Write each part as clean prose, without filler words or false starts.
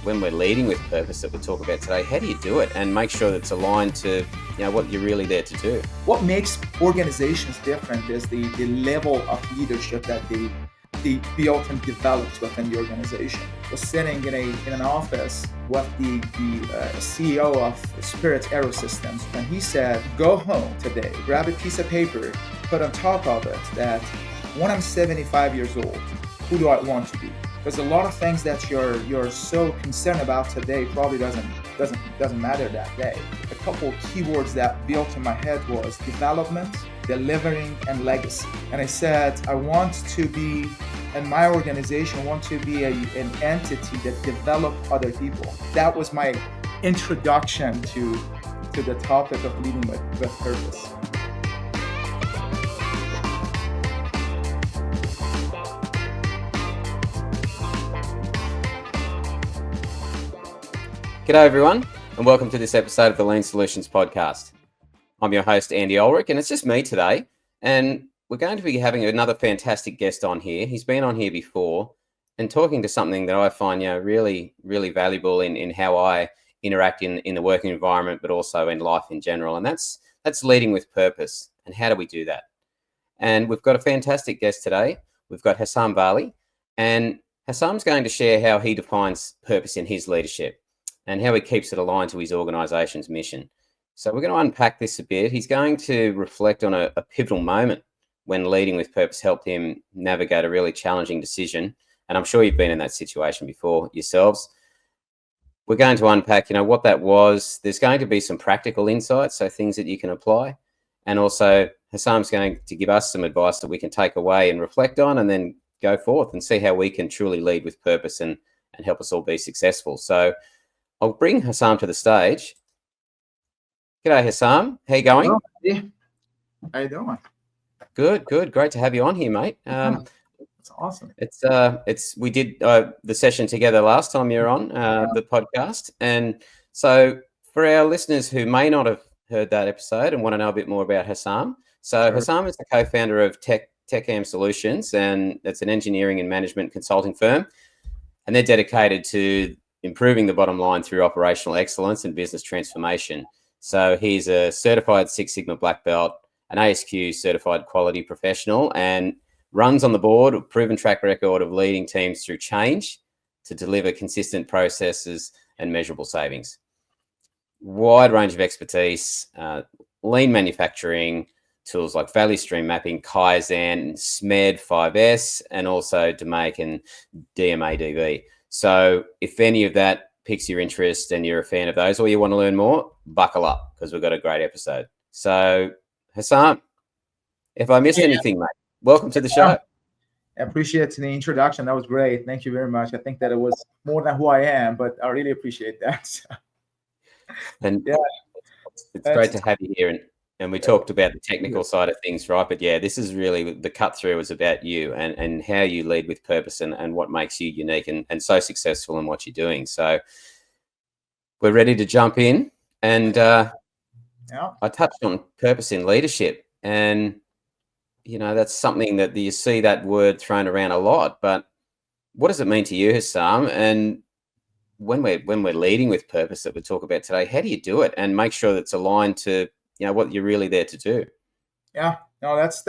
when we're leading with purpose that we talk about today, how do you do it and make sure that it's aligned to what you're really there to do? What makes organizations different is the level of leadership that they built and developed within the organization. I was sitting in an office with the CEO of Spirit Aerosystems, and he said, "Go home today, grab a piece of paper, put on top of it that when I'm 75 years old, who do I want to be?" Because a lot of things that you're so concerned about today probably doesn't matter that day. A couple of keywords that built in my head was development, delivering, and legacy. And I said, I want to be, in my organization, I want to be an entity that develops other people. That was my introduction to the topic of leading with purpose. G'day everyone, and welcome to this episode of the Lean Solutions podcast. I'm your host, Andy Olrich, and it's just me today. And we're going to be having another fantastic guest on here. He's been on here before and talking to something that I find really, really valuable in how I interact in the working environment, but also in life in general. And that's leading with purpose. And how do we do that? And we've got a fantastic guest today. We've got Hessam Vali, and Hassam's going to share how he defines purpose in his leadership and how he keeps it aligned to his organisation's mission. So we're going to unpack this a bit. He's going to reflect on a pivotal moment when leading with purpose helped him navigate a really challenging decision. And I'm sure you've been in that situation before yourselves. We're going to unpack, what that was. There's going to be some practical insights, so things that you can apply. And also Hassam's going to give us some advice that we can take away and reflect on and then go forth and see how we can truly lead with purpose and help us all be successful. So I'll bring Hessam to the stage. G'day, Hessam. How you going? Oh, yeah. How you doing? Good. Great to have you on here, mate. That's awesome. We did the session together last time you were on the podcast, and so for our listeners who may not have heard that episode and want to know a bit more about Hessam, so sure. Hessam is the co-founder of Techam Solutions, and it's an engineering and management consulting firm, and they're dedicated to improving the bottom line through operational excellence and business transformation. So he's a certified Six Sigma black belt, an ASQ certified quality professional, and runs on the board with proven track record of leading teams through change to deliver consistent processes and measurable savings. Wide range of expertise, lean manufacturing, tools like value stream mapping, Kaizen, SMED 5S, and also DMAIC and DMADV. So if any of that piques your interest and you're a fan of those or you want to learn more, buckle up because we've got a great episode. So Hessam, if I missed anything, mate, welcome to the show. I appreciate the introduction. That was great. Thank you very much. I think that it was more than who I am, but I really appreciate that. And yeah, it's great to have you here. And we talked about the technical side of things, right? But yeah, this is really the cut through is about you and how you lead with purpose and what makes you unique and so successful in what you're doing. So we're ready to jump in. And I touched on purpose in leadership. And, that's something that you see that word thrown around a lot. But what does it mean to you, Hessam? And when we're leading with purpose that we talk about today, how do you do it and make sure that it's aligned to what you're really there to do? Yeah, no, that's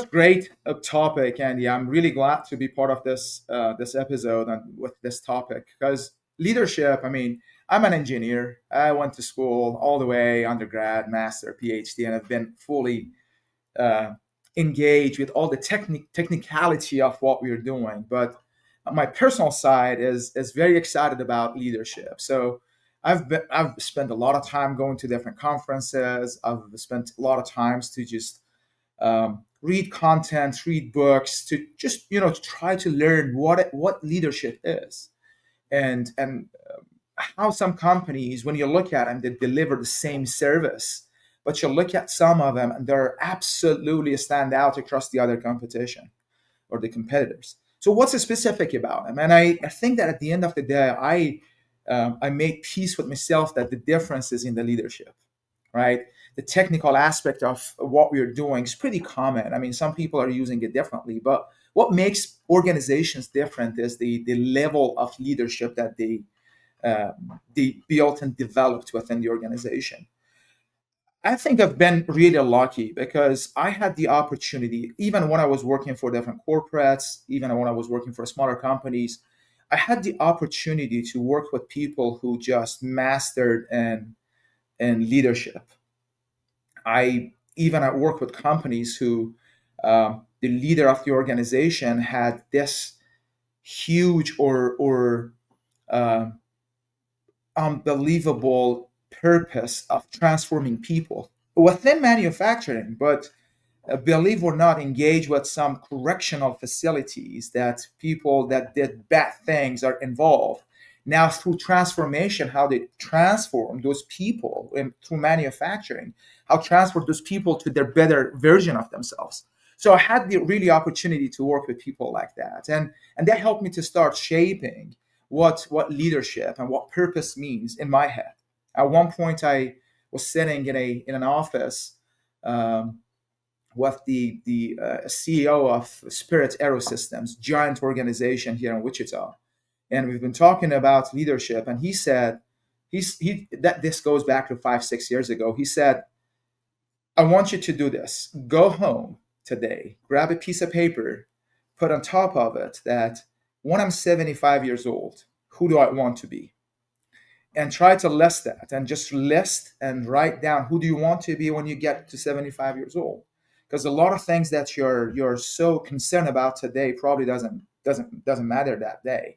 great topic, Andy. I'm really glad to be part of this episode and with this topic because leadership. I mean, I'm an engineer. I went to school all the way, undergrad, master, PhD, and I've been fully engaged with all the technicality of what we're doing. But my personal side is very excited about leadership. So I've spent a lot of time going to different conferences. I've spent a lot of times to just read content, read books, to just try to learn what leadership is, and how some companies, when you look at them, they deliver the same service, but you look at some of them and they're absolutely stand out across the other competition or the competitors. So what's specific about them? And I think that at the end of the day, I made peace with myself that the difference is in the leadership, right? The technical aspect of what we're doing is pretty common. I mean, some people are using it differently, but what makes organizations different is the level of leadership that they built and developed within the organization. I think I've been really lucky because I had the opportunity, even when I was working for different corporates, even when I was working for smaller companies, I had the opportunity to work with people who just mastered in leadership. I work with companies who the leader of the organization had this huge or uh, unbelievable purpose of transforming people within manufacturing, but believe or not, engage with some correctional facilities that people that did bad things are involved. Now, through transformation, how they transform those people through manufacturing, how transfer those people to their better version of themselves. So I had the really opportunity to work with people like that, and that helped me to start shaping what leadership and what purpose means in my head. At one point, I was sitting in an office. With the CEO of Spirit Aerosystems, giant organization here in Wichita, and we've been talking about leadership. And he said, he that this goes back to 5 6 years ago. He said, "I want you to do this. Go home today, grab a piece of paper, put on top of it that when I'm 75 years old, who do I want to be?" And try to list that and just list and write down who do you want to be when you get to 75 years old, because a lot of things that you're so concerned about today probably doesn't matter that day.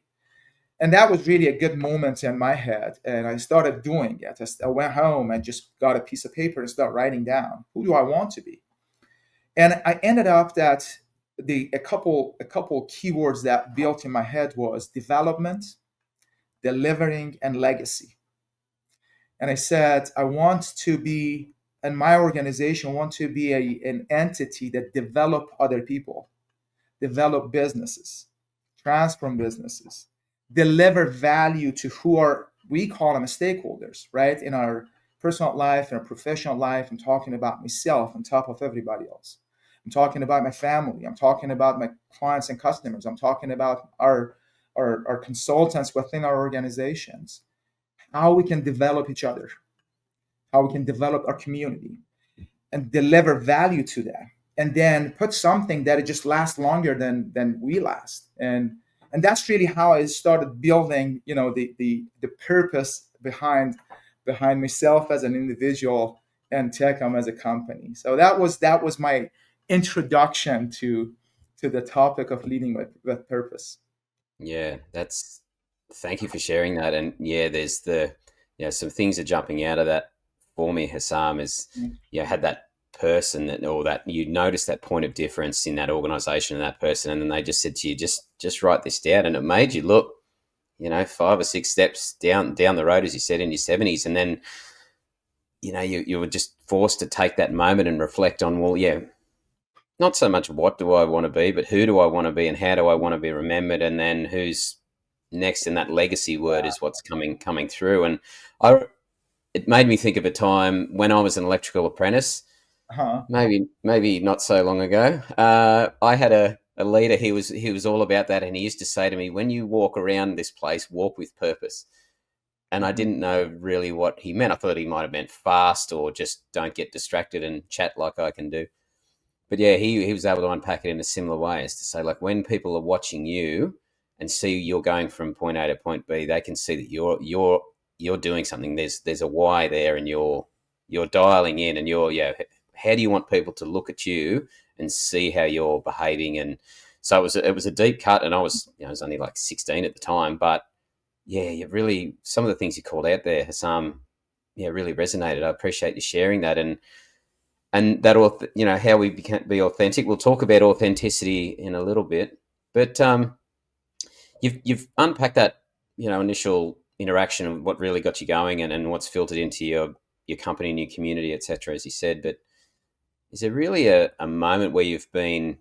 And that was really a good moment in my head, and I started doing it. I went home and just got a piece of paper and started writing down who do I want to be. And I ended up that the a couple keywords that built in my head was development, delivering, and legacy. And I said, I want to be, and my organization want to be an entity that develop other people, develop businesses, transform businesses, deliver value to who are, we call them stakeholders, right? In our personal life, in our professional life, I'm talking about myself on top of everybody else. I'm talking about my family. I'm talking about my clients and customers. I'm talking about our consultants within our organizations, how we can develop each other, how we can develop our community and deliver value to that. And then put something that it just lasts longer than we last. And that's really how I started building, the purpose behind myself as an individual and Techam as a company. So that was my introduction to the topic of leading with purpose. Yeah, that's thank you for sharing that. And yeah, there's some things are jumping out of that for me, Hassam, is had that person that or that you noticed that point of difference in that organization and that person, and then they just said to you, just write this down, and it made you look, 5 or 6 steps down the road, as you said, in your 70s, and then you were just forced to take that moment and reflect on, well, yeah, not so much what do I want to be, but who do I want to be and how do I want to be remembered, and then who's next. And that legacy word is what's coming through. And it made me think of a time when I was an electrical apprentice, Uh-huh. maybe not so long ago. I had a leader. He was all about that, and he used to say to me, when you walk around this place, walk with purpose. And I Mhm. didn't know really what he meant. I thought he might have meant fast or just don't get distracted and chat like I can do. But yeah, he was able to unpack it in a similar way, as to say, like, when people are watching you and see you're going from point A to point B, they can see that you're doing something. There's a why there, and you're dialing in, and how do you want people to look at you and see how you're behaving? And so it was a deep cut, and I was only like 16 at the time, but yeah, you really, some of the things you called out there, Hassam, really resonated. I appreciate you sharing that. And that, how we can be authentic. We'll talk about authenticity in a little bit, but you've unpacked that, initial interaction of what really got you going, and what's filtered into your company and your community, etc., as you said. But is there really a moment where you've been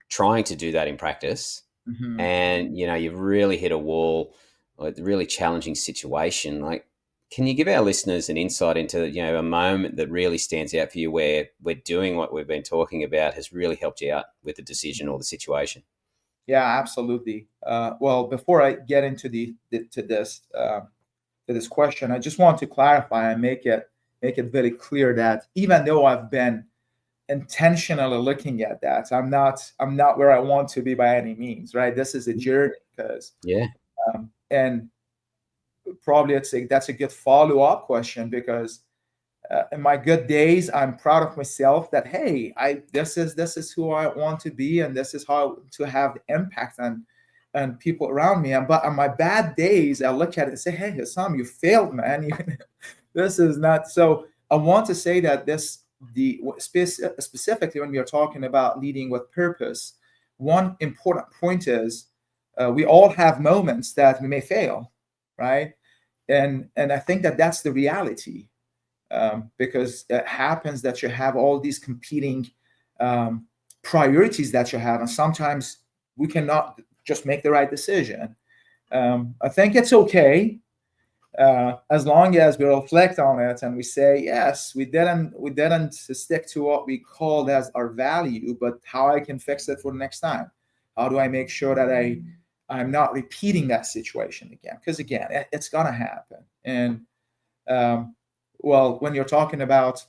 trying to do that in practice, Mhm. and you've really hit a wall, like a really challenging situation? Like, can you give our listeners an insight into a moment that really stands out for you, where we're doing what we've been talking about has really helped you out with the decision or the situation? Yeah, absolutely. Well, before I get into this question, I just want to clarify and make it very clear that even though I've been intentionally looking at that, I'm not where I want to be by any means, right? This is a journey because Yeah. and probably that's a good follow-up question because in my good days, I'm proud of myself that hey, I this is who I want to be, and this is how to have the impact on people around me. And but on my bad days, I look at it and say, hey, Hessam, you failed, man. This is not so. I want to say that specifically when we are talking about leading with purpose, one important point is we all have moments that we may fail, right? And I think that that's the reality because it happens that you have all these competing um, priorities that you have, and sometimes we cannot just make the right decision. I think it's okay as long as we reflect on it and we say, yes, we didn't stick to what we called as our value, but how I can fix it for the next time. How do I make sure that I'm not repeating that situation again? Because again, it's gonna happen. And um, well, when you're talking about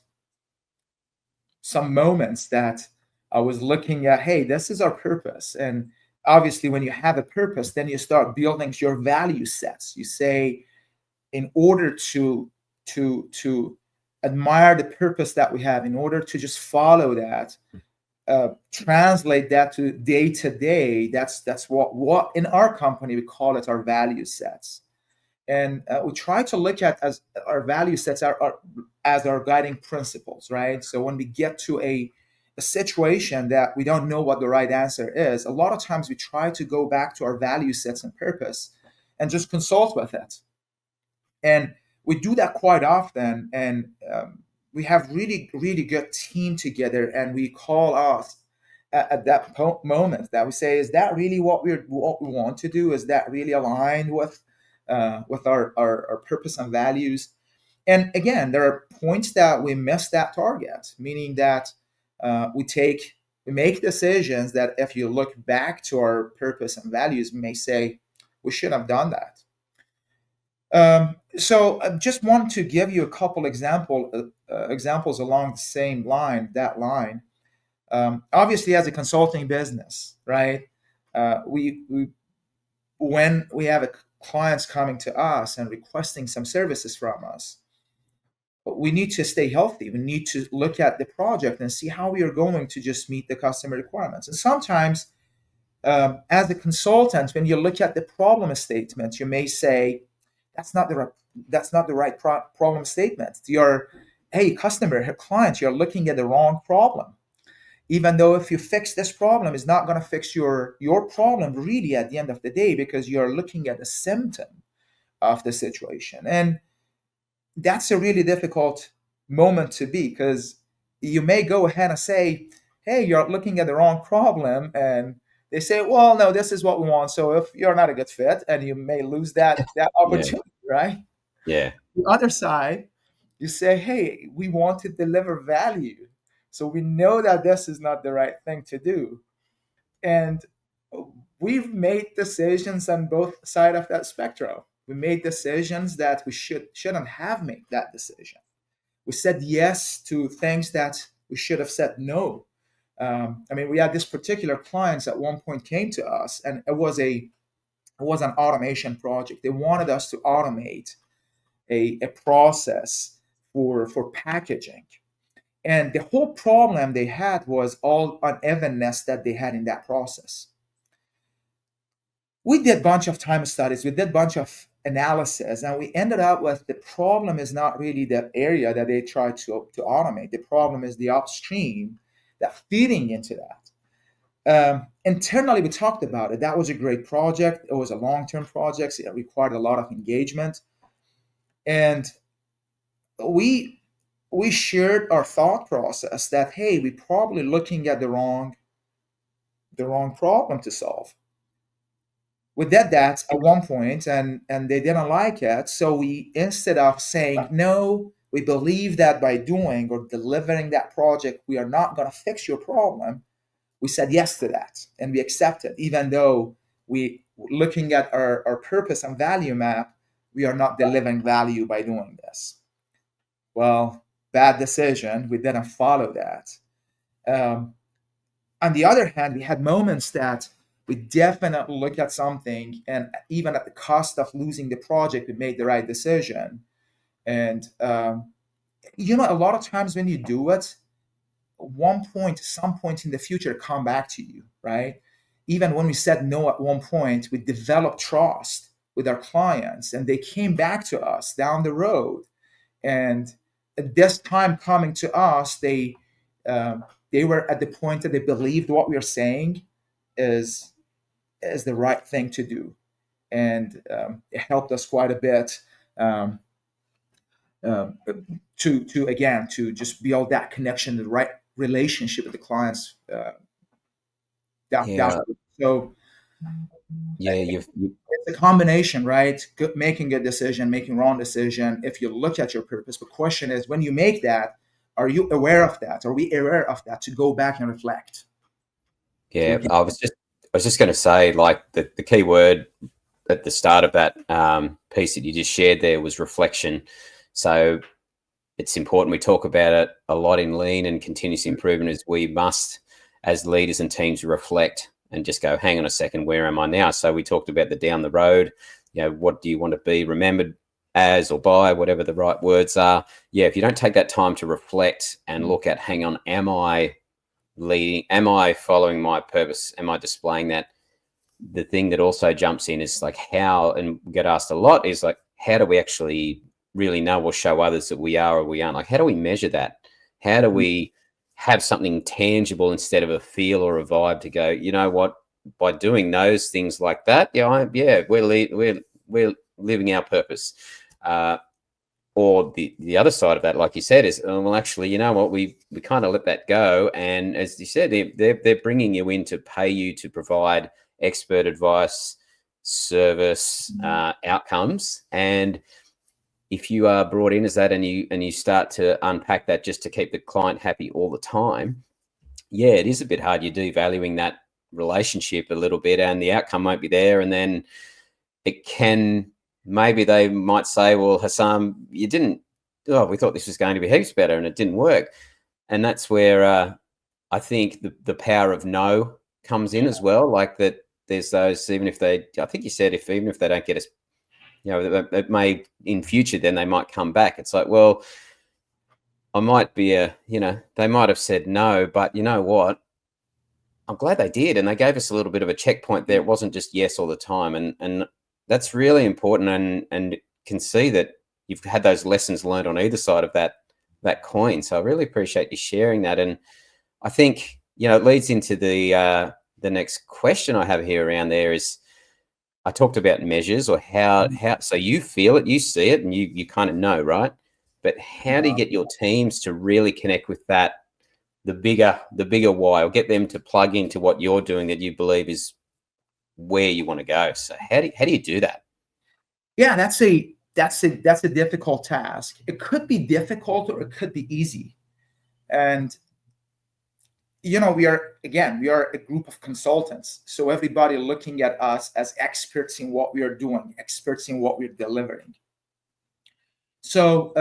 some moments that I was looking at, hey, this is our purpose. And obviously, when you have a purpose, then you start building your value sets. You say, in order to admire the purpose that we have, in order to just follow that, translate that to day to day. That's what in our company we call it our value sets. And we try to look at as our value sets as our guiding principles, right? So when we get to a situation that we don't know what the right answer is, a lot of times we try to go back to our value sets and purpose and just consult with it. And we do that quite often. And we have really, really good team together, and we call us at that moment that we say, is that really what we want to do? Is that really aligned with our purpose and values? And again, there are points that we miss that target, meaning that we make decisions that if you look back to our purpose and values, we may say we should have done that. So I just want to give you a couple examples along the same line, that line. Obviously, as a consulting business, right? We when we have clients coming to us and requesting some services from us, we need to stay healthy. We need to look at the project and see how we are going to just meet the customer requirements. And sometimes, as a consultant, when you look at the problem statement, you may say, "That's not the right, that's not the right problem statement. You're, hey, customer, client, you're looking at the wrong problem. Even though if you fix this problem, it's not going to fix your problem really at the end of the day because you're looking at a symptom of the situation." And that's a really difficult moment to be because you may go ahead and say, hey, you're looking at the wrong problem. And they say, well, no, this is what we want. So if you're not a good fit, and you may lose that Yeah. opportunity, right? Yeah. The other side, you say, hey, we want to deliver value. So we know that this is not the right thing to do. And we've made decisions on both sides of that spectrum. We made decisions that we shouldn't have made that decision. We said yes to things that we should have said no. I mean, we had this particular clients at one point came to us, and it was an automation project. They wanted us to automate a process for packaging. And the whole problem they had was all unevenness that they had in that process. We did a bunch of time studies, we did a bunch of analysis, and we ended up with the problem is not really the area that they tried to automate. The problem is the upstream that feeding into that. Internally, we talked about it. That was a great project. It was a long-term project. It required a lot of engagement. And we shared our thought process that, hey, we're probably looking at the wrong problem to solve. We did that at one point, and they didn't like it. So we, instead of saying no, we believe that by doing or delivering that project, we are not going to fix your problem. we said yes to that and we accepted, even though we looking at our purpose and value map, we are not delivering value by doing this. Well, bad decision. We didn't follow that. On the other hand, we had moments that we definitely look at something, and even at the cost of losing the project, we made the right decision. And a lot of times when you do it, some point in the future, come back to you, right? Even when we said no at one point, we developed trust with our clients, and they came back to us down the road. And at this time coming to us, they were at the point that they believed what we are saying is the right thing to do, and it helped us quite a bit to just build that connection, the right relationship with the clients. Yeah. So Yeah, it's a combination, right? Making a decision, making wrong decision. If you look at your purpose, the question is, when you make that, are you aware of that? Are we aware of that to go back and reflect? yeah. I was just going to say, like, the key word at the start of that piece that you just shared there was reflection. So it's important we talk about it a lot in lean and continuous improvement, as we must, as leaders and teams, reflect and just go, hang on a second, where am I now? So we talked about the down the road, what do you want to be remembered as or by, whatever the right words are. Yeah, if you don't take that time to reflect and look at, hang on, am I leading? Am I following my purpose? Am I displaying that? The thing that also jumps in is like how, and we get asked a lot, is like, how do we actually really know or show others that we are or we aren't? Like, how do we measure that? How do we have something tangible instead of a feel or a vibe to go, you know what, by doing those things like that, we're living our purpose. Or the other side of that, like you said, is, well, actually, you know what, we kind of let that go. And as you said, they're bringing you in to pay you to provide expert advice, service, outcomes. And if you are brought in as that, and you start to unpack that just to keep the client happy all the time, yeah, it is a bit hard. You're devaluing that relationship a little bit, and the outcome won't be there. And then it can, maybe they might say, well, Hessam, we thought this was going to be heaps better and it didn't work. And that's where I think the power of no comes in as well. Like that, there's those, even if they, I think you said, even if they don't get us, it may in future, then they might come back. It's like, well, I might be they might have said no, but you know what? I'm glad they did. And they gave us a little bit of a checkpoint there. It wasn't just yes all the time. And that's really important, and can see that you've had those lessons learned on either side of that coin. So I really appreciate you sharing that. And I think, it leads into the next question I have here around there is, I talked about measures, or how so you feel it, you see it, and you kind of know, right? But how do you get your teams to really connect with that, the bigger why, or get them to plug into what you're doing that you believe is where you want to go? So how do you do that? Yeah, that's a difficult task. It could be difficult or it could be easy. And we are a group of consultants. So everybody looking at us as experts in what we are doing, experts in what we're delivering. So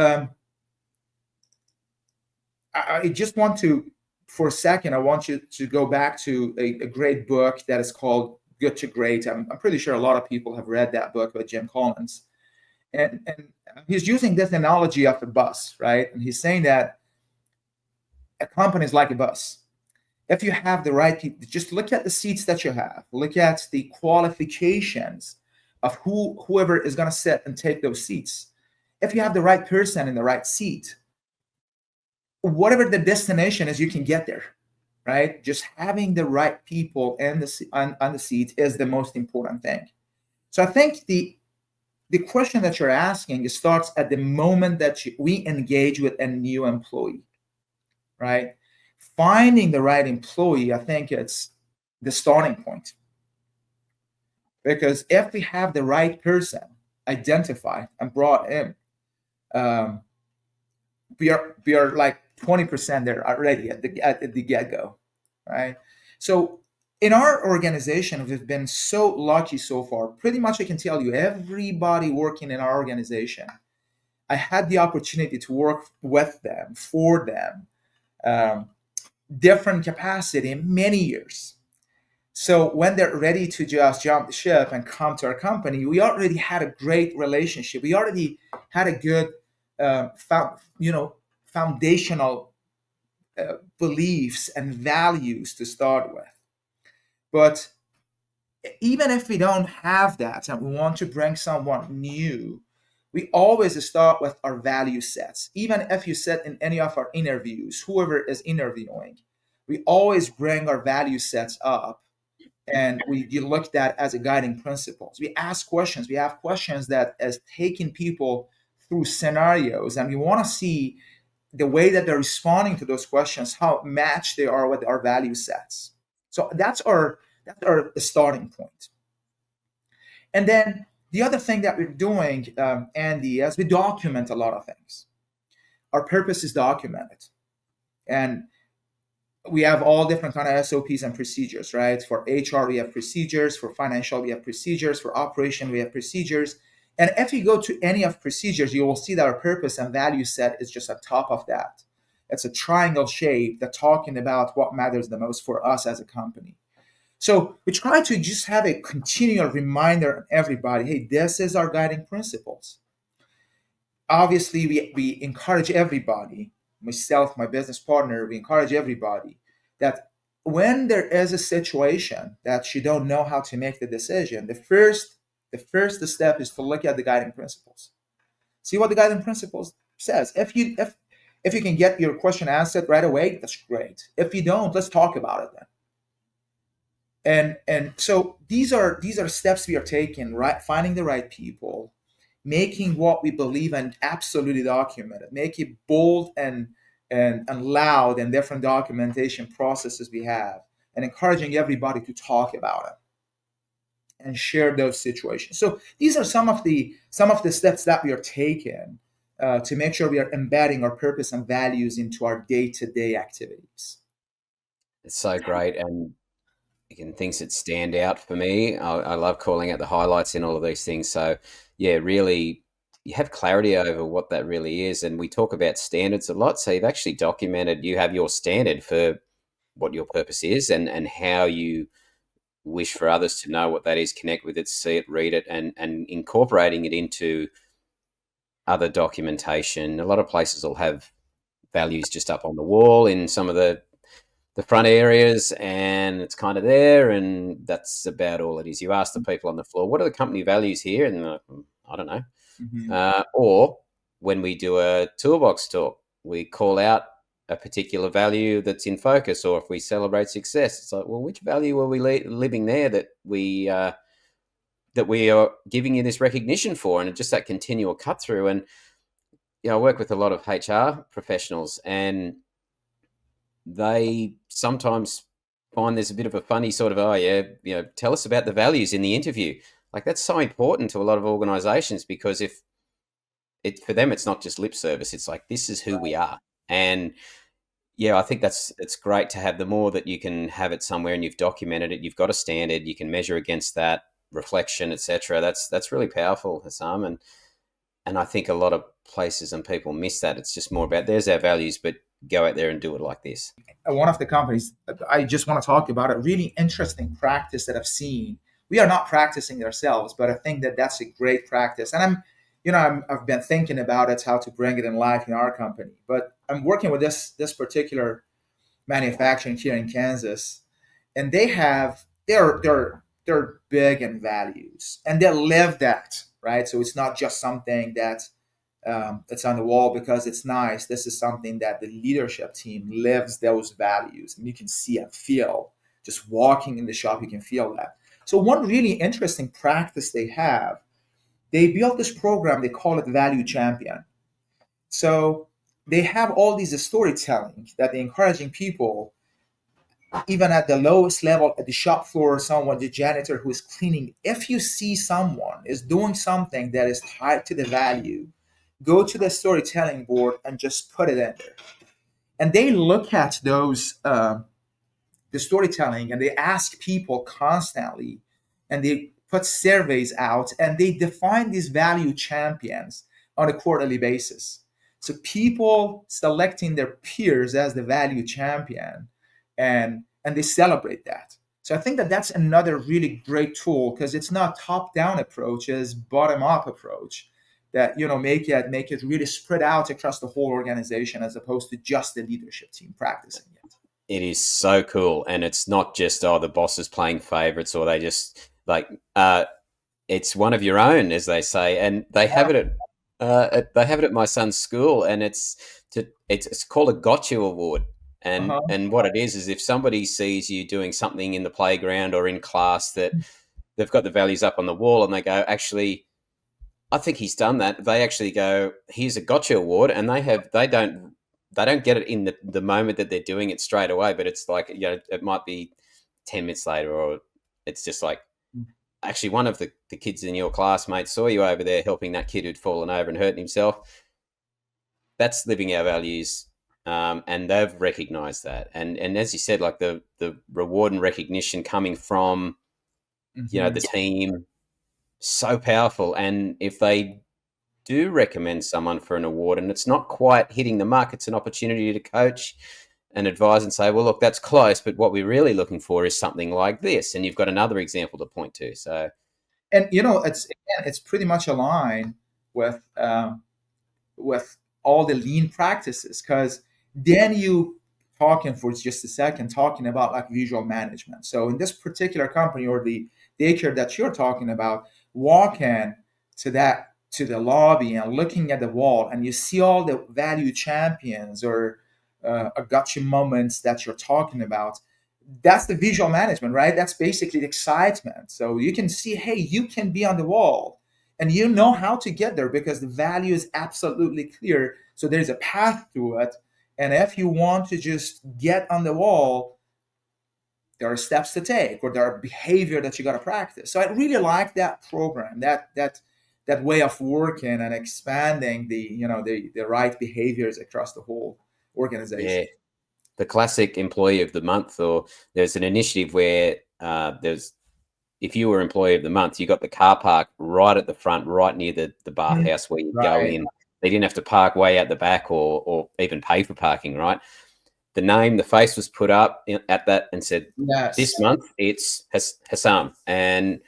I just want to, for a second, I want you to go back to a great book that is called Good to Great. I'm pretty sure a lot of people have read that book by Jim Collins. And he's using this analogy of a bus, right? And he's saying that a company is like a bus. If you have the right people, just look at the seats that you have. Look at the qualifications of whoever is going to sit and take those seats. If you have the right person in the right seat, whatever the destination is, you can get there, right? Just having the right people on the seat is the most important thing. So I think the question that you're asking starts at the moment that we engage with a new employee, right? Finding the right employee, I think it's the starting point. Because if we have the right person identified and brought in, we are like 20% there already at the get-go, right? So in our organization, we've been so lucky so far. Pretty much I can tell you, everybody working in our organization, I had the opportunity to work with them, for them, um, different capacity in many years. So when they're ready to just jump the ship and come to our company, we already had a great relationship. We already had a good, foundational beliefs and values to start with. But even if we don't have that and we want to bring someone new, we always start with our value sets. Even if you sit in any of our interviews, whoever is interviewing, we always bring our value sets up, and you look at that as a guiding principles. We ask questions. We have questions that is taking people through scenarios, and we want to see the way that they're responding to those questions, how matched they are with our value sets. So that's our starting point. And then the other thing that we're doing, Andy, is we document a lot of things. Our purpose is documented, and we have all different kind of SOPs and procedures, right? For HR, we have procedures. For financial, we have procedures. For operation, we have procedures. And if you go to any of procedures, you will see that our purpose and value set is just on top of that. It's a triangle shape that's talking about what matters the most for us as a company. So we try to just have a continual reminder of everybody, hey, this is our guiding principles. Obviously, we encourage everybody, myself, my business partner, we encourage everybody that when there is a situation that you don't know how to make the decision, the first step is to look at the guiding principles. See what the guiding principles says. If you can get your question answered right away, that's great. If you don't, let's talk about it then. And so these are steps we are taking, right? Finding the right people, making what we believe in absolutely documented, make it bold and loud and different documentation processes we have, and encouraging everybody to talk about it and share those situations. So these are some of the steps that we are taking to make sure we are embedding our purpose and values into our day-to-day activities. It's so great. And again, things that stand out for me, I love calling out the highlights in all of these things. So, yeah, really, you have clarity over what that really is. And we talk about standards a lot. So you've actually documented, you have your standard for what your purpose is and how you wish for others to know what that is, connect with it, see it, read it, and incorporating it into other documentation. A lot of places will have values just up on the wall in some of the front areas, and it's kind of there, and that's about all it is. You ask the people on the floor, what are the company values here? And they're like, I don't know. Or when we do a toolbox talk, we call out a particular value that's in focus, or if we celebrate success, it's like, well, which value are we living there that we are giving you this recognition for? And it's just that continual cut through. And I work with a lot of HR professionals, and they sometimes find there's a bit of a funny sort of, oh yeah, tell us about the values in the interview. Like, that's so important to a lot of organizations, because if for them, it's not just lip service. It's like, this is who we are. And yeah, I think it's great to have. The more that you can have it somewhere and you've documented it, you've got a standard, you can measure against that, reflection, etc. That's really powerful, Hessam. And I think a lot of places and people miss that. It's just more about, there's our values, but go out there and do it like this. One of the companies, I just want to talk about a really interesting practice that I've seen. We are not practicing it ourselves, but I think that that's a great practice. And I've been thinking about it, how to bring it in life in our company. But I'm working with this particular manufacturing here in Kansas, and they're big in values, and they live that, right? So it's not just something that's on the wall because it's nice. This is something that the leadership team lives those values, and you can see and feel. Just walking in the shop, you can feel that. So one really interesting practice they built this program, they call it Value Champion. So they have all these storytelling that they're encouraging people, even at the lowest level, at the shop floor, the janitor who is cleaning. If you see someone is doing something that is tied to the value, go to the storytelling board and just put it in there. And they look at those the storytelling, and they ask people constantly, and they put surveys out, and they define these value champions on a quarterly basis. So people selecting their peers as the value champion, and they celebrate that. So I think that that's another really great tool, because it's not top down approach, it's bottom up approach that make it really spread out across the whole organization, as opposed to just the leadership team practicing it. It is so cool, and it's not just the boss is playing favorites, or they just like it's one of your own, as they say, and they have it at my son's school, and it's called a Gotcha Award. And what it is if somebody sees you doing something in the playground or in class that they've got the values up on the wall, and they go, actually, I think he's done that. They actually go, here's a Gotcha Award, and they don't get it in the moment that they're doing it straight away, but it's like, it might be 10 minutes later, or it's just like, actually, one of the kids in your classmates saw you over there helping that kid who'd fallen over and hurting himself. That's living our values. And they've recognized that. And as you said, like the reward and recognition coming from, the team, so powerful. And if they do recommend someone for an award and it's not quite hitting the mark, it's an opportunity to coach and advise and say, well, look, that's close, but what we're really looking for is something like this. And you've got another example to point to. So, and it's pretty much aligned with all the lean practices, because then you talking for just a second, talking about like visual management. So in this particular company, or the daycare that you're talking about, walking to the lobby and looking at the wall, and you see all the value champions or a gotcha moments that you're talking about. That's the visual management, right? That's basically the excitement. So you can see, hey, you can be on the wall, and you know how to get there because the value is absolutely clear. So there's a path to it. And if you want to just get on the wall, there are steps to take, or there are behavior that you got to practice. So I really like that program, that way of working and expanding the right behaviors across the whole organization. Yeah, the classic employee of the month, or there's an initiative where if you were employee of the month, you got the car park right at the front, right near the bathhouse where you go in. They didn't have to park way out the back or even pay for parking, right? The face was put up at that and said, yes, this month it's Hessam. And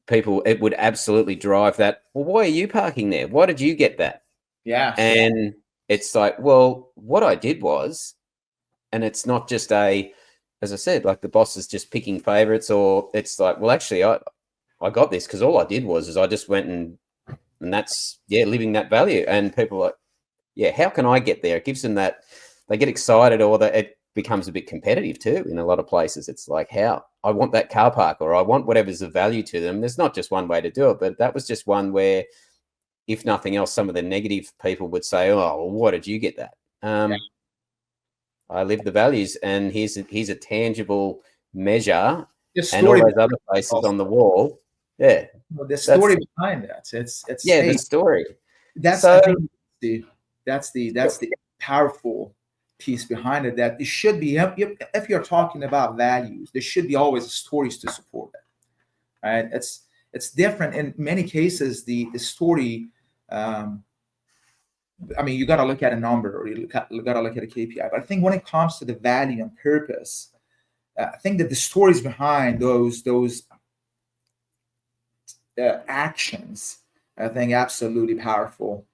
people, it would absolutely drive that. Well, why are you parking there? Why did you get that? Yeah. And it's like, well, what I did was, and it's not just as I said, like the boss is just picking favorites, or it's like, well, actually, I got this because all I did was I just went and that's, living that value. And people are like, how can I get there? It gives them that, they get excited, or that it becomes a bit competitive too in a lot of places. It's like, how I want that car park, or I want whatever's of value to them. There's not just one way to do it, but that was just one where, if nothing else, some of the negative people would say, oh, well, what did you get that? I live the values, and here's a tangible measure, and all those other places on the wall. Yeah, the story behind that. It's the story. That's the powerful piece behind it. That it should be, if you're talking about values, there should be always stories to support it. Right? It's different in many cases. The story. You got to look at a number, or you got to look at a KPI. But I think when it comes to the value and purpose, I think that the stories behind those actions, I think, absolutely powerful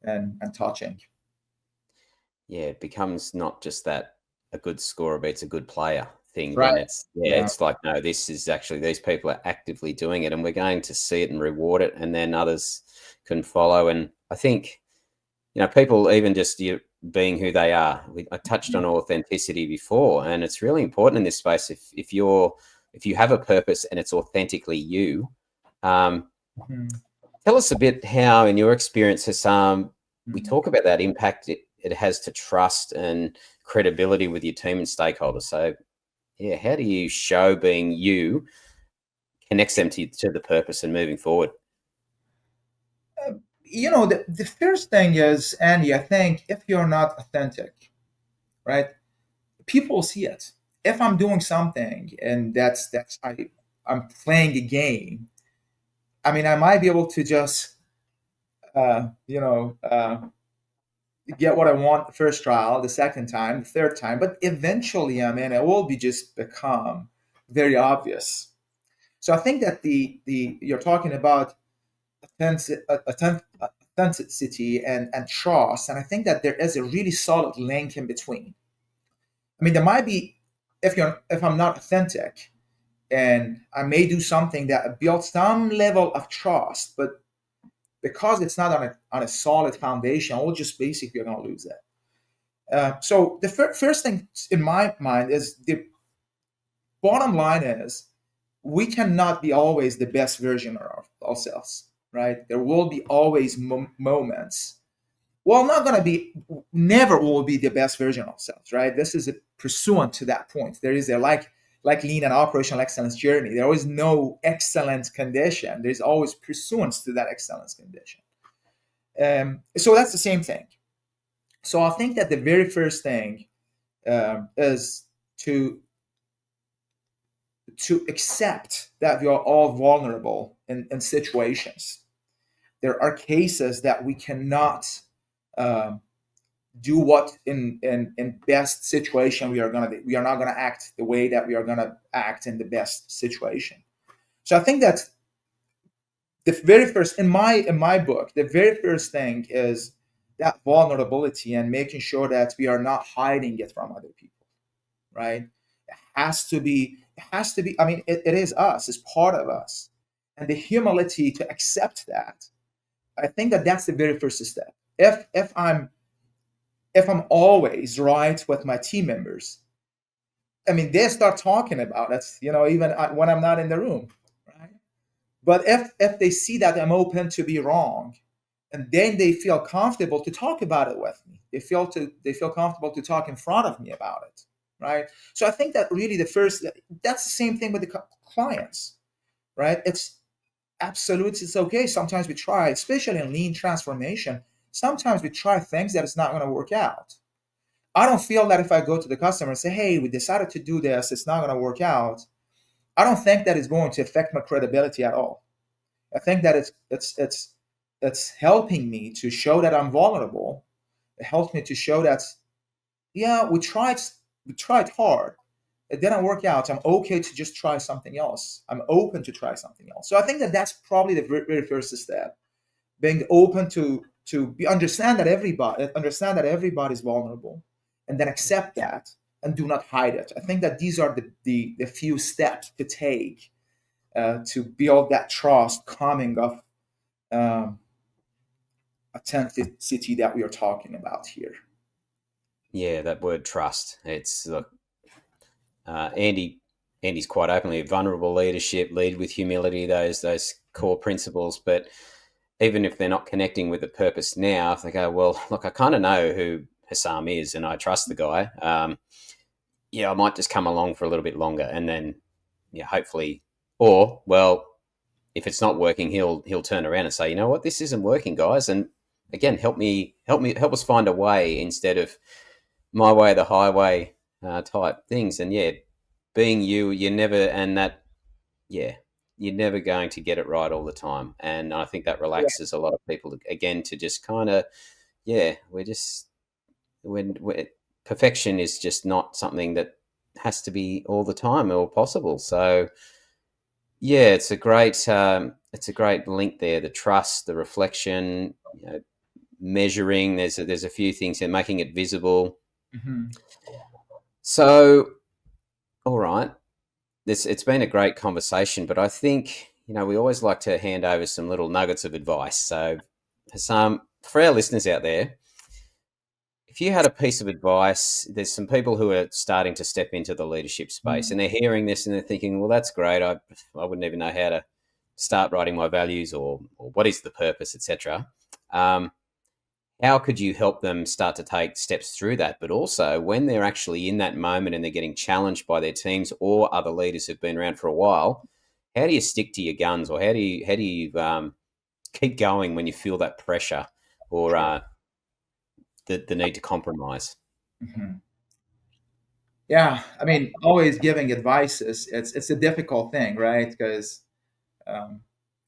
and touching. Yeah, it becomes not just that a good scorer beats a good player thing. Right. Then it's like, no, this is actually, these people are actively doing it, and we're going to see it and reward it, and then others can follow. And I think, people, even just being who they are. I touched on authenticity before, and it's really important in this space. If you have a purpose and it's authentically you, tell us a bit how, in your experience, Hessam, we talk about that impact it has to trust and credibility with your team and stakeholders. So, how do you show being you connects them to the purpose and moving forward? The first thing is, Andy, I think if you're not authentic, right, people see it. if I'm doing something and I'm playing a game, I mean, I might be able to just uh, you know uh, get what I want the first trial, the second time, the third time, but eventually, I mean, it will be just become very obvious. So I think that the you're talking about authenticity and trust, and I think that there is a really solid link in between. I mean, there might be, if I'm not authentic, and I may do something that builds some level of trust, but because it's not on a solid foundation, we'll just basically going to lose it. So the first thing in my mind is the bottom line is we cannot be always the best version of ourselves, right? There will be always moments. Well, not going to be, never will be the best version of ourselves, right? This is a pursuant to that point. There is a like lean and operational excellence journey. There is no excellent condition. There's always pursuance to that excellence condition. So that's the same thing. So I think that the very first thing is to accept that we are all vulnerable in situations. There are cases that we cannot um, do what in best situation we are not gonna act the way that we are gonna act in the best situation. So I think that the very first in my book, the very first thing is that vulnerability and making sure that we are not hiding it from other people, right? It has to be, I mean, it is us, it's part of us. And the humility to accept that, I think that that's the very first step. If I'm always right with my team members, I mean, they start talking about it, even when I'm not in the room, right? But if they see that I'm open to be wrong, and then they feel comfortable to talk about it with me, they feel comfortable to talk in front of me about it, right? So I think that really that's the same thing with the clients, right? It's absolute, it's okay. Sometimes we try, especially in lean transformation, sometimes we try things that it's not going to work out. I don't feel that if I go to the customer and say, hey, we decided to do this, it's not going to work out, I don't think that it's going to affect my credibility at all. I think that it's helping me to show that I'm vulnerable. It helps me to show that, yeah, we tried hard. It didn't work out. I'm okay to just try something else. I'm open to try something else. So I think that that's probably the very first step. Being open to understand that everybody's vulnerable, and then accept that and do not hide it. I think that these are the few steps to take to build that trust coming of um, authenticity that we are talking about here. Yeah, that word trust. It's look, Andy's quite openly vulnerable leadership, lead with humility, those core principles. But even if they're not connecting with the purpose now, if they go, well, look, I kind of know who Hessam is, and I trust the guy. Yeah, I might just come along for a little bit longer, and then yeah, hopefully, or well, if it's not working, he'll turn around and say, you know what, this isn't working, guys, and again, help us find a way instead of my way, the highway type things. And yeah, being you, you're never, and that, yeah, you're never going to get it right all the time. And I think that Yeah. relaxes a lot of people again to just kind of, yeah, when perfection is just not something that has to be all the time or possible. So yeah, it's a great link there. The trust, the reflection, measuring. There's a few things here, making it visible. Mhm. So all right, it's been a great conversation, but I think we always like to hand over some little nuggets of advice. So Hassam, for our listeners out there, if you had a piece of advice, there's some people who are starting to step into the leadership space, and they're hearing this and they're thinking, well, that's great. I wouldn't even know how to start writing my values or what is the purpose, etc. Um, how could you help them start to take steps through that? But also, when they're actually in that moment and they're getting challenged by their teams or other leaders who've been around for a while, how do you stick to your guns, or how do you keep going when you feel that pressure or Sure. the need to compromise? Mhm. Yeah, I mean, always giving advice is it's a difficult thing, right? Because um,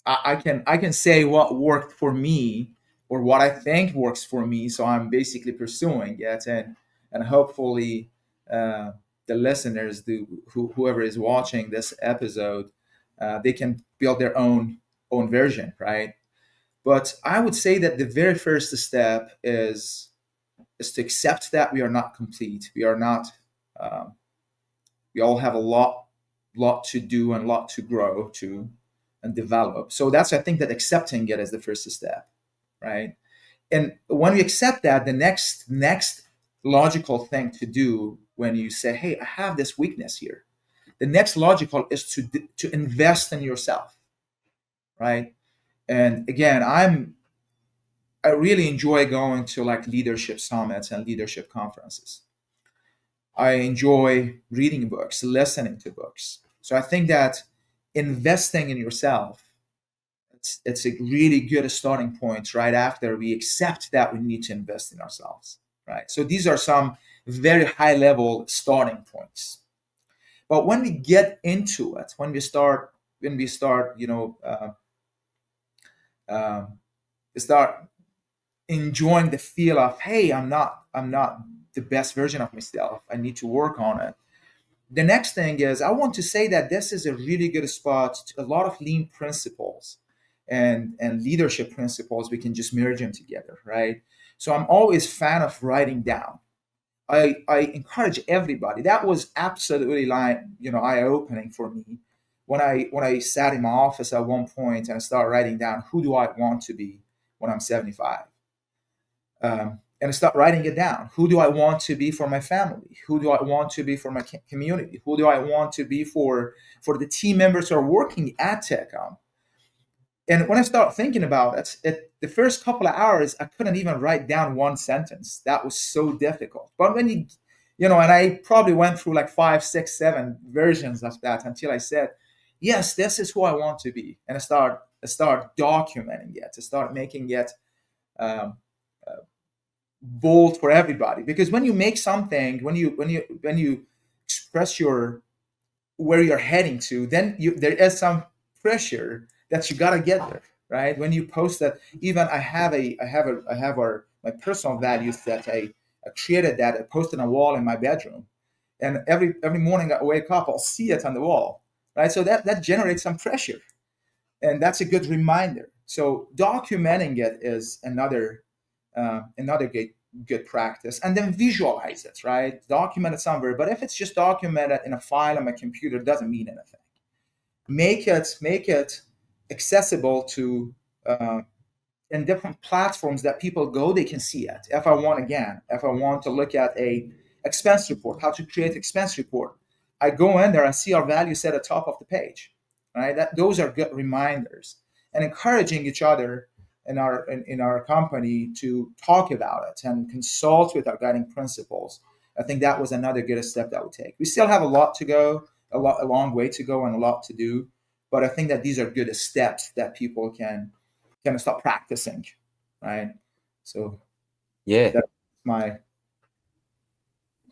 I can say what worked for me or what I think works for me, so I'm basically pursuing it, and hopefully uh, the listeners, whoever is watching this episode, they can build their own version, right? But I would say that the very first step is to accept that we are not complete. We are not. Um, we all have a lot to do and a lot to grow to and develop. So that's, I think, that accepting it is the first step, right? And when we accept that, the next logical thing to do when you say, hey, I have this weakness here, the next logical is to invest in yourself, right? And again, I really enjoy going to like leadership summits and leadership conferences. I enjoy reading books, listening to books. So I think that investing in yourself, it's a really good starting point right after we accept that we need to invest in ourselves, right? So these are some very high level starting points. But when we get into it, when we start, um, start enjoying the feel of, hey, I'm not the best version of myself. I need to work on it. The next thing is I want to say that this is a really good spot to a lot of lean principles and leadership principles. We can just merge them together, right? So I'm always fan of writing down. I encourage everybody. That was absolutely like, eye opening for me when I sat in my office at one point and I started writing down, who do I want to be when I'm 75. And start writing it down. Who do I want to be for my family? Who do I want to be for my community? Who do I want to be for the team members who are working at Techam? And when I start thinking about it, the first couple of hours, I couldn't even write down one sentence. That was so difficult. But when and I probably went through like 5, 6, 7 versions of that until I said, yes, this is who I want to be. And I start documenting it. I start making it um, bold for everybody, because when you make something, when you express your where you're heading to, then there is some pressure that you got to get there, right? When you post that, even I have my personal values that I created, that I posted on a wall in my bedroom, and every morning I wake up, I'll see it on the wall, right? So that generates some pressure, and that's a good reminder. So documenting it is another good practice, and then visualize it, right? Document it somewhere. But if it's just documented in a file on my computer, it doesn't mean anything. Make it accessible to in different platforms that people go, they can see it. If I want to look at a expense report, how to create expense report, I go in there, I see our value set at the top of the page, right? Those are good reminders, and encouraging each other in our company to talk about it and consult with our guiding principles. I think that was another good step that we take. We still have a lot to go, a long way to go, and a lot to do, but I think that these are good steps that people can start practicing, right? So Yeah. that's my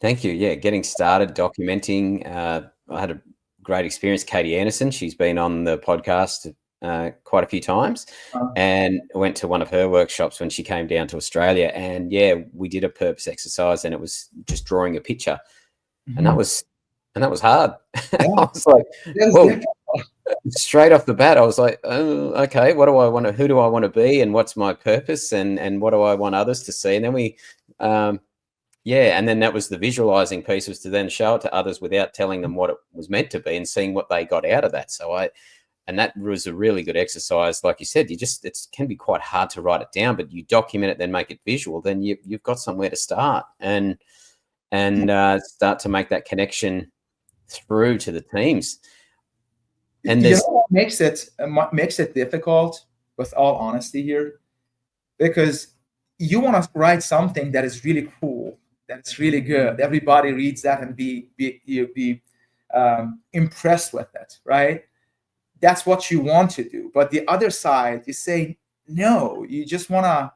Thank you. Yeah, getting started, documenting. I had a great experience. Katie Anderson, she's been on the podcast quite a few times, uh, and I went to one of her workshops when she came down to Australia. And yeah, we did a purpose exercise, and it was just drawing a picture, and that mhm. was hard. I Yeah, was like, that's whoa! difficult. Straight off the bat, I was like, oh, okay, what do I want to? Who do I want to be? And what's my purpose? And what do I want others to see? And then we. Yeah, and then that was the visualizing piece, was to then show it to others without telling them what it was meant to be and seeing what they got out of that. And that was a really good exercise. Like you said, it can be quite hard to write it down, but you document it, then make it visual, then you've got somewhere to start and start to make that connection through to the teams. And You know there's, what makes it difficult, with all honesty here, because you want to write something that is really cool, that's really good. Everybody reads that and be impressed with it, right? That's what you want to do. But the other side, you say no. You just want to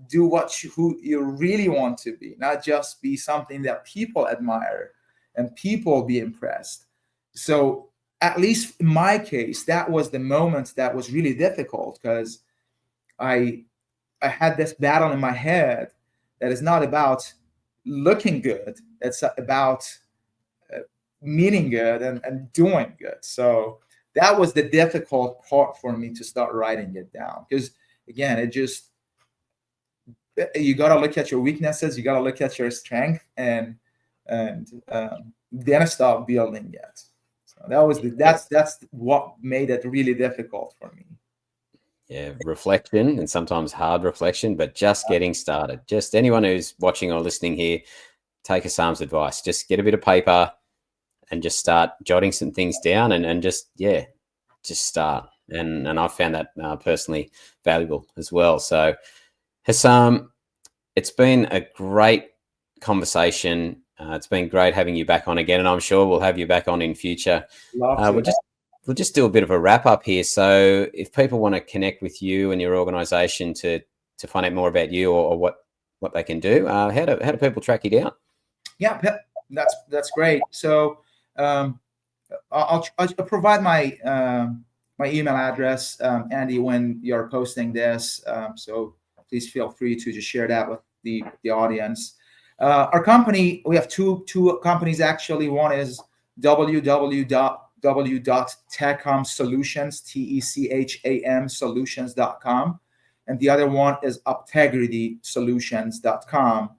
do who you really want to be, not just be something that people admire and people be impressed. So at least in my case, that was the moment that was really difficult, because I had this battle in my head that is not about looking good. It's about meaning good and doing good. So that was the difficult part for me to start writing it down, because again, you got to look at your weaknesses, you got to look at your strength, and then start building it. So that's what made it really difficult for me. Yeah, reflection, and sometimes hard reflection, but just getting started. Just anyone who's watching or listening here, take Hassam's advice. Just get a bit of paper and just start jotting some things down, and just start. And I've found that personally valuable as well. So Hessam, it's been a great conversation. It's been great having you back on again, and I'm sure we'll have you back on in future. We'll just do a bit of a wrap up here. So if people want to connect with you and your organization to find out more about you or what they can do, how do people track you down? Yeah, that's great. So I'll provide my email address, Andy, when you're posting this. So please feel free to just share that with the audience. Our company, we have two companies actually. One is www.Techam Solutions, TECHAM Solutions.com, and the other one is uptegritysolutions.com.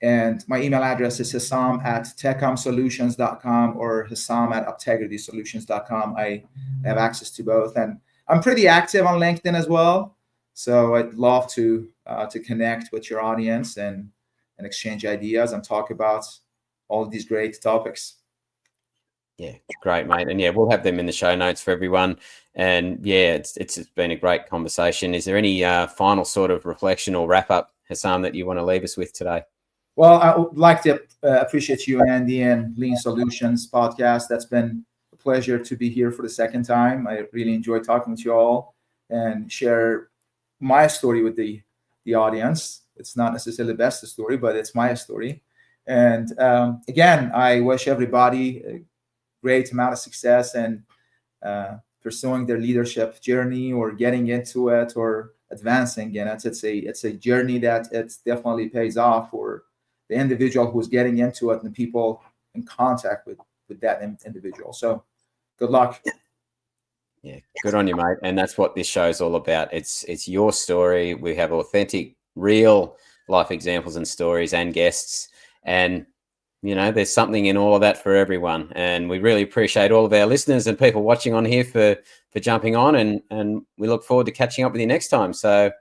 And my email address is Hessam@TechamSolutions.com or Hessam@uptegritysolutions.com. I have access to both, and I'm pretty active on LinkedIn as well. So I'd love to connect with your audience and exchange ideas and talk about all of these great topics. Yeah, great, mate. And yeah, we'll have them in the show notes for everyone. And yeah, it's been a great conversation. Is there any final sort of reflection or wrap up, Hessam, that you want to leave us with today? Well, I would like to appreciate you, Andy, and Lean Solutions podcast. That's been a pleasure to be here for the second time. I really enjoyed talking to you all and share my story with the audience. It's not necessarily the best story, but it's my story. And again, I wish everybody a great amount of success and pursuing their leadership journey or getting into it or advancing in it. It's a journey that it definitely pays off for the individual who's getting into it and the people in contact with that individual. So good luck. Yeah, good on you, mate. And that's what this show is all about. It's your story. We have authentic, real life examples and stories and guests. And, you know, there's something in all of that for everyone. And we really appreciate all of our listeners and people watching on here for jumping on. And we look forward to catching up with you next time. So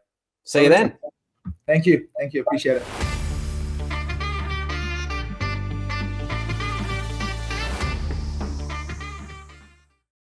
see you then. Thank you. Appreciate it.